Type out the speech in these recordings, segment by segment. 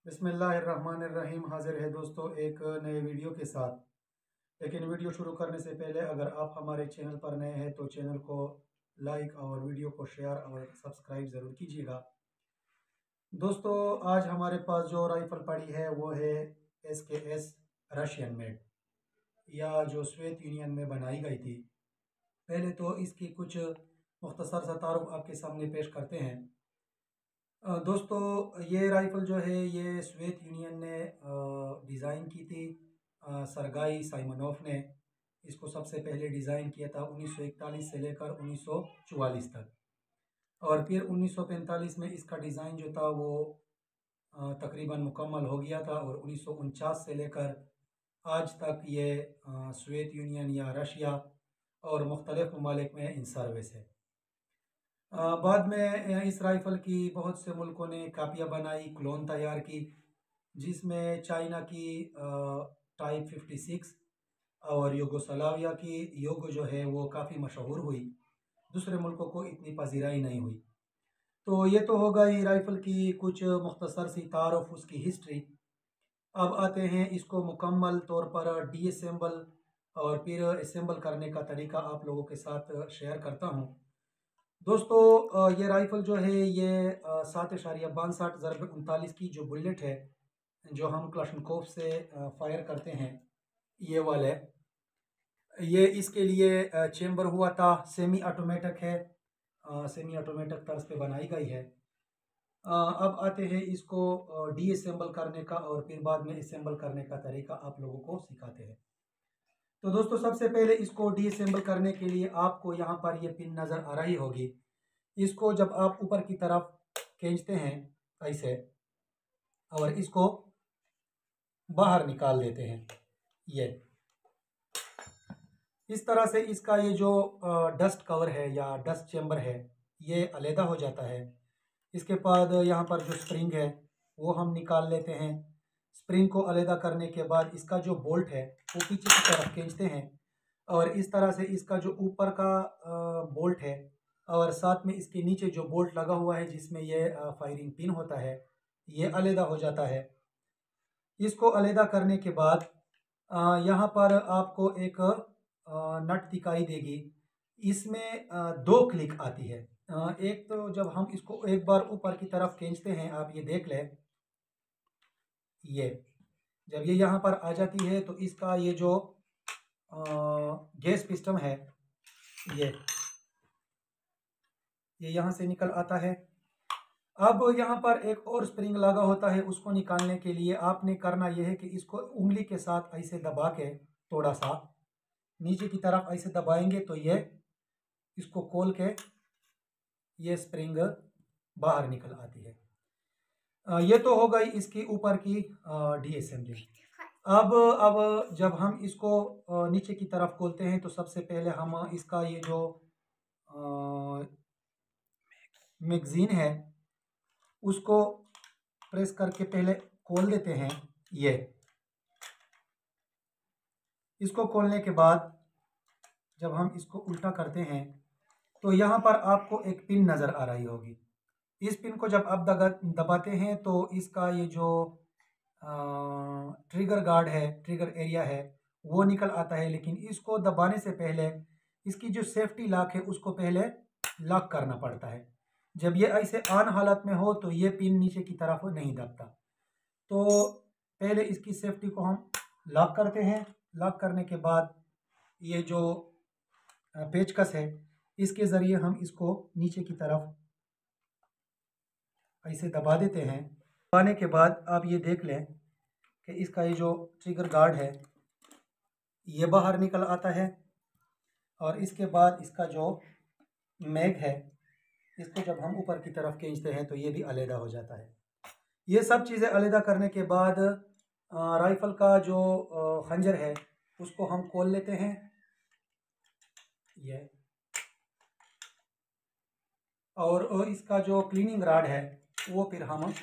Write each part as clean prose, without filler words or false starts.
बिस्मिल्लाहिर्रहमानिर्रहीम। हाजिर है दोस्तों एक नए वीडियो के साथ। लेकिन वीडियो शुरू करने से पहले अगर आप हमारे चैनल पर नए हैं तो चैनल को लाइक और वीडियो को शेयर और सब्सक्राइब ज़रूर कीजिएगा। दोस्तों, आज हमारे पास जो राइफ़ल पड़ी है वो है SKS रशियन मेड, या जो सोवियत यूनियन में बनाई गई थी। पहले तो इसकी कुछ मुख्तसर सा तारुफ आपके सामने पेश करते हैं। दोस्तों, ये राइफ़ल जो है ये सोवियत यूनियन ने डिज़ाइन की थी। सरगाई साइमनोव ने इसको सबसे पहले डिज़ाइन किया था 1941 से लेकर 1944 तक, और फिर 1945 में इसका डिज़ाइन जो था वो तकरीबन मुकम्मल हो गया था, और 1949 से लेकर आज तक ये सोवियत यूनियन या रशिया और मुख्तलिफ़ ममालिक में इन सर्विस है। बाद में इस राइफ़ल की बहुत से मुल्कों ने कापियाँ बनाई, क्लोन तैयार की, जिसमें चाइना की टाइप 56 और युगोस्लाविया की युग जो है वो काफ़ी मशहूर हुई। दूसरे मुल्कों को इतनी पजीराई नहीं हुई। तो ये तो हो गई राइफ़ल की कुछ मुख्तसर सी तारुफ, उसकी हिस्ट्री। अब आते हैं इसको मुकम्मल तौर पर डीअसेंबल और फिर असेंबल करने का तरीका आप लोगों के साथ शेयर करता हूँ। दोस्तों, ये राइफ़ल जो है ये 7.62 ज़रब 39 की जो बुलेट है, जो हम क्लाशनकोफ से फायर करते हैं, ये वाले, ये इसके लिए चेम्बर हुआ था। सेमी ऑटोमेटिक है, सेमी ऑटोमेटिक तर्ज पे बनाई गई है। अब आते हैं इसको डीअसेंबल करने का और फिर बाद में असेंबल करने का तरीका आप लोगों को सिखाते हैं। तो दोस्तों, सबसे पहले इसको डीअसेंबल करने के लिए आपको यहाँ पर ये पिन नज़र आ रही होगी। इसको जब आप ऊपर की तरफ खींचते हैं ऐसे, और इसको बाहर निकाल देते हैं, ये इस तरह से इसका ये जो डस्ट कवर है या डस्ट चेम्बर है ये अलहदा हो जाता है। इसके बाद यहाँ पर जो स्प्रिंग है वो हम निकाल लेते हैं। स्प्रिंग को अलहदा करने के बाद इसका जो बोल्ट है वो पीछे की तरफ खींचते हैं, और इस तरह से इसका जो ऊपर का बोल्ट है और साथ में इसके नीचे जो बोल्ट लगा हुआ है जिसमें ये फायरिंग पिन होता है, ये अलहदा हो जाता है। इसको अलहदा करने के बाद यहाँ पर आपको एक नट दिखाई देगी। इसमें दो क्लिक आती है। एक तो जब हम इसको एक बार ऊपर की तरफ खींचते हैं, आप ये देख लें, ये जब ये यहाँ पर आ जाती है तो इसका ये जो गैस पिस्टन है ये यहाँ से निकल आता है। अब यहाँ पर एक और स्प्रिंग लगा होता है, उसको निकालने के लिए आपने करना यह है कि इसको उंगली के साथ ऐसे दबा के थोड़ा सा नीचे की तरफ ऐसे दबाएंगे तो ये इसको खोल के ये स्प्रिंग बाहर निकल आती है। ये तो हो गई इसकी ऊपर की डीअसेंबली। अब जब हम इसको नीचे की तरफ खोलते हैं तो सबसे पहले हम इसका ये जो मैगजीन है उसको प्रेस करके पहले खोल देते हैं। ये इसको खोलने के बाद जब हम इसको उल्टा करते हैं तो यहाँ पर आपको एक पिन नज़र आ रही होगी। इस पिन को जब आप दबाते हैं तो इसका ये जो ट्रिगर गार्ड है, ट्रिगर एरिया है, वो निकल आता है। लेकिन इसको दबाने से पहले इसकी जो सेफ्टी लॉक है उसको पहले लॉक करना पड़ता है। जब ये ऐसे ऑन हालत में हो तो ये पिन नीचे की तरफ नहीं दबता। तो पहले इसकी सेफ्टी को हम लॉक करते हैं। लॉक करने के बाद ये जो पेचकस है इसके ज़रिए हम इसको नीचे की तरफ ऐसे दबा देते हैं। दबाने के बाद आप ये देख लें कि इसका ये जो ट्रिगर गार्ड है ये बाहर निकल आता है, और इसके बाद इसका जो मैग है इसको जब हम ऊपर की तरफ खींचते हैं तो ये भी अलहदा हो जाता है। ये सब चीज़ें अलहदा करने के बाद राइफ़ल का जो खंजर है उसको हम खोल लेते हैं, ये, और इसका जो क्लीनिंग रॉड है वो फिर हम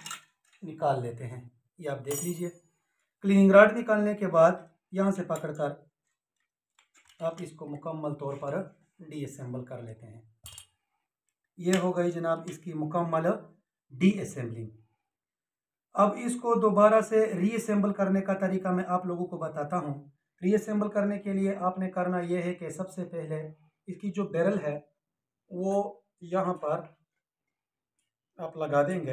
निकाल लेते हैं। ये आप देख लीजिए। क्लीनिंग रॉड निकालने के बाद यहाँ से पकड़कर आप इसको मुकम्मल तौर पर डीअसेंबल कर लेते हैं। ये हो गई जनाब इसकी मुकम्मल डीअसेंबलिंग। अब इसको दोबारा से रीअसेंबल करने का तरीका मैं आप लोगों को बताता हूँ। रीअसेंबल करने के लिए आपने करना यह है कि सबसे पहले इसकी जो बैरल है वो यहाँ पर आप लगा देंगे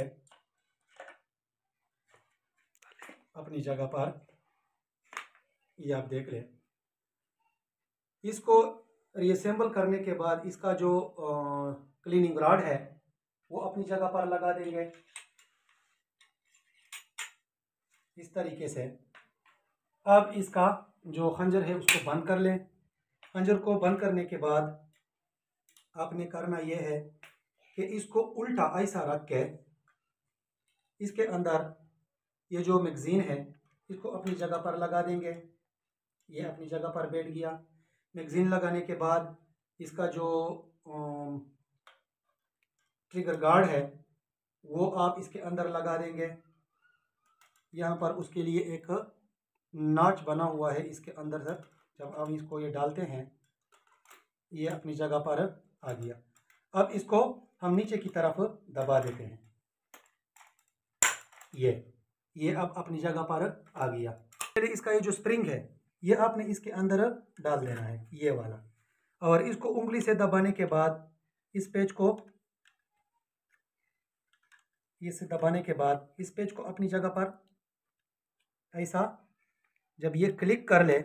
अपनी जगह पर। ये आप देख लें। इसको रीअसेंबल करने के बाद इसका जो क्लीनिंग रॉड है वो अपनी जगह पर लगा देंगे इस तरीके से। अब इसका जो खंजर है उसको बंद कर लें। खंजर को बंद करने के बाद आपने करना यह है कि इसको उल्टा ऐसा रख के इसके अंदर ये जो मैगज़ीन है इसको अपनी जगह पर लगा देंगे। ये अपनी जगह पर बैठ गया। मैगज़ीन लगाने के बाद इसका जो ट्रिगर गार्ड है वो आप इसके अंदर लगा देंगे। यहाँ पर उसके लिए एक नॉच बना हुआ है इसके अंदर से। जब आप इसको ये डालते हैं ये अपनी जगह पर आ गया। अब इसको हम नीचे की तरफ दबा देते हैं। ये अब अपनी जगह पर आ गया। पहले इसका ये जो स्प्रिंग है ये आपने इसके अंदर डाल देना है ये वाला, और इसको उंगली से दबाने के बाद इस पेज को से दबाने के बाद इस पेज को अपनी जगह पर ऐसा जब ये क्लिक कर ले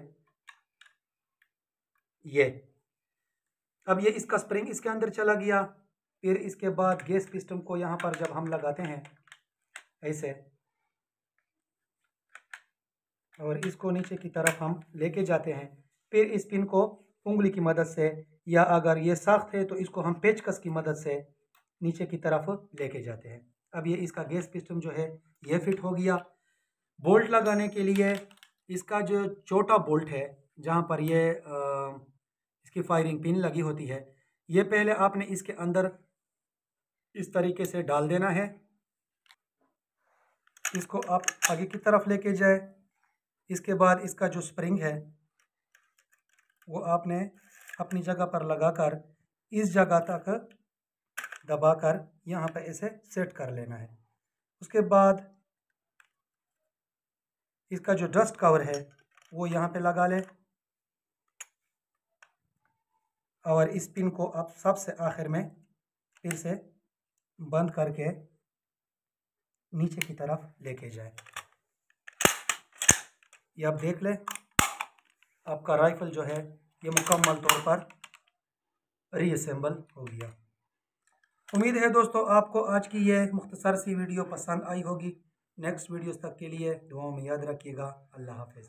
अब ये इसका स्प्रिंग इसके अंदर चला गया। फिर इसके बाद गैस पिस्टन को यहाँ पर जब हम लगाते हैं ऐसे और इसको नीचे की तरफ हम लेके जाते हैं, फिर इस पिन को उंगली की मदद से या अगर ये सख्त है तो इसको हम पेचकस की मदद से नीचे की तरफ लेके जाते हैं। अब ये इसका गैस पिस्टन जो है ये फिट हो गया। बोल्ट लगाने के लिए इसका जो छोटा बोल्ट है जहाँ पर ये इसकी फायरिंग पिन लगी होती है ये पहले आपने इसके अंदर इस तरीके से डाल देना है। इसको आप आगे की तरफ लेके जाए। इसके बाद इसका जो स्प्रिंग है वो आपने अपनी जगह पर लगाकर इस जगह तक दबाकर यहाँ पे ऐसे सेट कर लेना है। उसके बाद इसका जो डस्ट कवर है वो यहाँ पे लगा लें और इस पिन को आप सबसे आखिर में फिर से बंद करके नीचे की तरफ लेके जाए। ये आप देख लें आपका राइफल जो है ये मुकम्मल तौर पर रीअसेंबल हो गया। उम्मीद है दोस्तों आपको आज की ये मुख्तसर सी वीडियो पसंद आई होगी। नेक्स्ट वीडियोस तक के लिए दुआओं में याद रखिएगा। अल्लाह हाफ़िज़।